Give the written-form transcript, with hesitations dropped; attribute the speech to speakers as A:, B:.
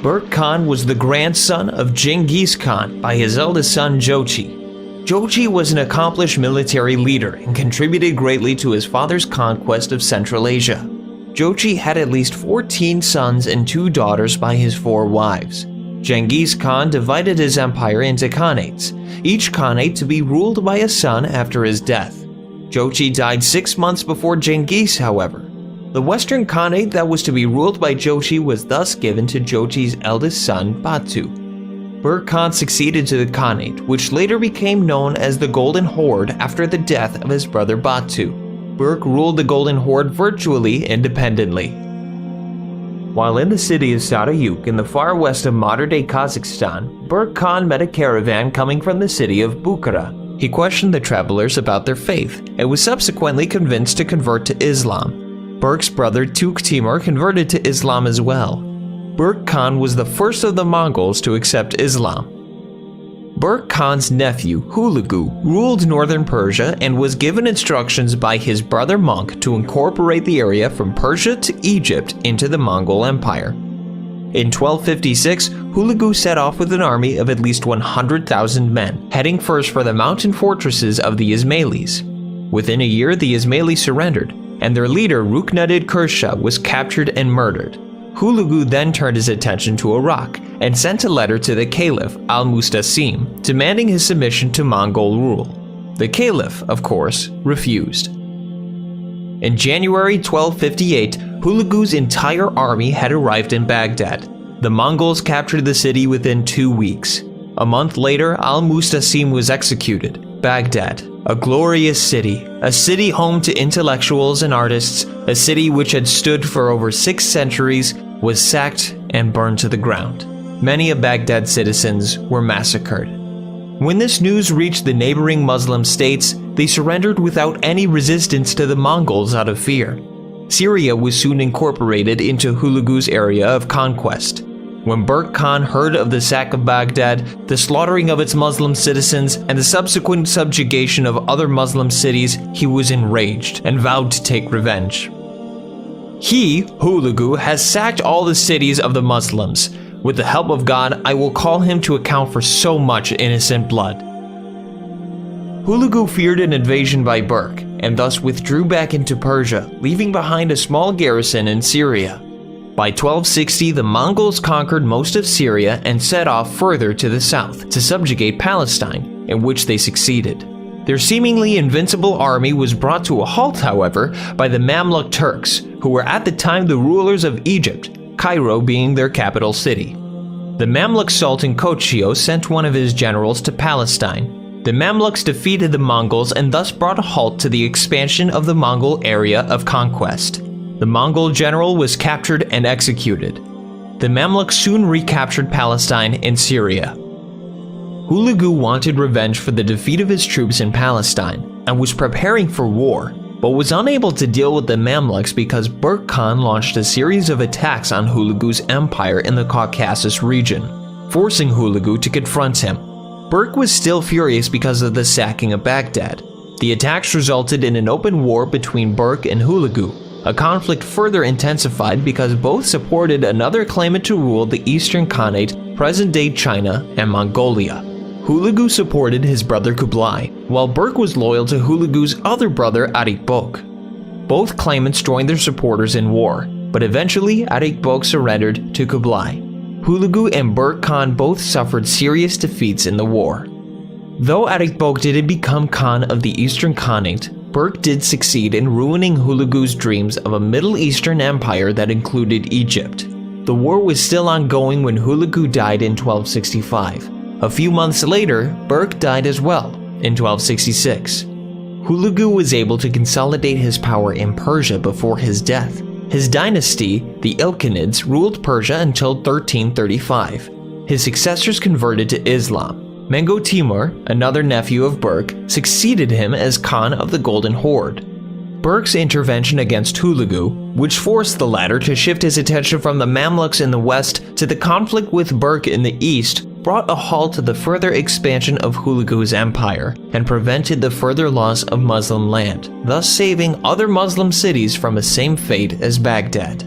A: Berk Khan was the grandson of Genghis Khan by his eldest son Jochi. Jochi was an accomplished military leader and contributed greatly to his father's conquest of Central Asia. Jochi had at least 14 sons and 2 daughters by his 4 wives. Genghis Khan divided his empire into khanates, each khanate to be ruled by a son after his death. Jochi died 6 months before Genghis, however. The western khanate that was to be ruled by Jochi was thus given to Jochi's eldest son, Batu. Berk Khan succeeded to the khanate, which later became known as the Golden Horde after the death of his brother Batu. Berk ruled the Golden Horde virtually independently. While in the city of Sarayuk in the far west of modern-day Kazakhstan, Berk Khan met a caravan coming from the city of Bukhara. He questioned the travelers about their faith and was subsequently convinced to convert to Islam. Berk's brother Tuk Timur converted to Islam as well. Berk Khan was the first of the Mongols to accept Islam. Berk Khan's nephew, Hulagu, ruled northern Persia and was given instructions by his brother monk to incorporate the area from Persia to Egypt into the Mongol Empire. In 1256, Hulagu set off with an army of at least 100,000 men, heading first for the mountain fortresses of the Ismailis. Within a year, the Ismailis surrendered, and their leader Ruknadid Kersha was captured and murdered. Hulagu then turned his attention to Iraq and sent a letter to the Caliph al-Mustasim demanding his submission to Mongol rule. The Caliph, of course, refused. In January 1258, Hulagu's entire army had arrived in Baghdad. The Mongols captured the city within 2 weeks. A month later, al-Mustasim was executed. Baghdad, a glorious city, a city home to intellectuals and artists, a city which had stood for over 6 centuries, was sacked and burned to the ground. Many of Baghdad's citizens were massacred. When this news reached the neighboring Muslim states, they surrendered without any resistance to the Mongols out of fear. Syria was soon incorporated into Hulagu's area of conquest. When Berk Khan heard of the sack of Baghdad, the slaughtering of its Muslim citizens, and the subsequent subjugation of other Muslim cities, he was enraged and vowed to take revenge. He, Hulagu, has sacked all the cities of the Muslims. With the help of God, I will call him to account for so much innocent blood. Hulagu feared an invasion by Berk, and thus withdrew back into Persia, leaving behind a small garrison in Syria. By 1260, the Mongols conquered most of Syria and set off further to the south to subjugate Palestine, in which they succeeded. Their seemingly invincible army was brought to a halt, however, by the Mamluk Turks, who were at the time the rulers of Egypt, Cairo being their capital city. The Mamluk Sultan Kochio sent one of his generals to Palestine. The Mamluks defeated the Mongols and thus brought a halt to the expansion of the Mongol area of conquest. The Mongol general was captured and executed. The Mamluks soon recaptured Palestine and Syria. Hulagu wanted revenge for the defeat of his troops in Palestine and was preparing for war, but was unable to deal with the Mamluks because Berk Khan launched a series of attacks on Hulagu's empire in the Caucasus region, forcing Hulagu to confront him. Berk was still furious because of the sacking of Baghdad. The attacks resulted in an open war between Berk and Hulagu. A conflict further intensified because both supported another claimant to rule the Eastern Khanate, present-day China and Mongolia. Hulagu supported his brother Kublai, while Berk was loyal to Hulagu's other brother Atikbok. Both claimants joined their supporters in war, but eventually Atikbok surrendered to Kublai. Hulagu and Berk Khan both suffered serious defeats in the war. Though Atikbok didn't become Khan of the Eastern Khanate, Berk did succeed in ruining Hulagu's dreams of a Middle Eastern empire that included Egypt. The war was still ongoing when Hulagu died in 1265. A few months later, Berk died as well, in 1266. Hulagu was able to consolidate his power in Persia before his death. His dynasty, the Ilkhanids, ruled Persia until 1335. His successors converted to Islam. Mengo Timur, another nephew of Berk, succeeded him as Khan of the Golden Horde. Berk's intervention against Hulagu, which forced the latter to shift his attention from the Mamluks in the west to the conflict with Berk in the east, brought a halt to the further expansion of Hulagu's empire and prevented the further loss of Muslim land, thus saving other Muslim cities from the same fate as Baghdad.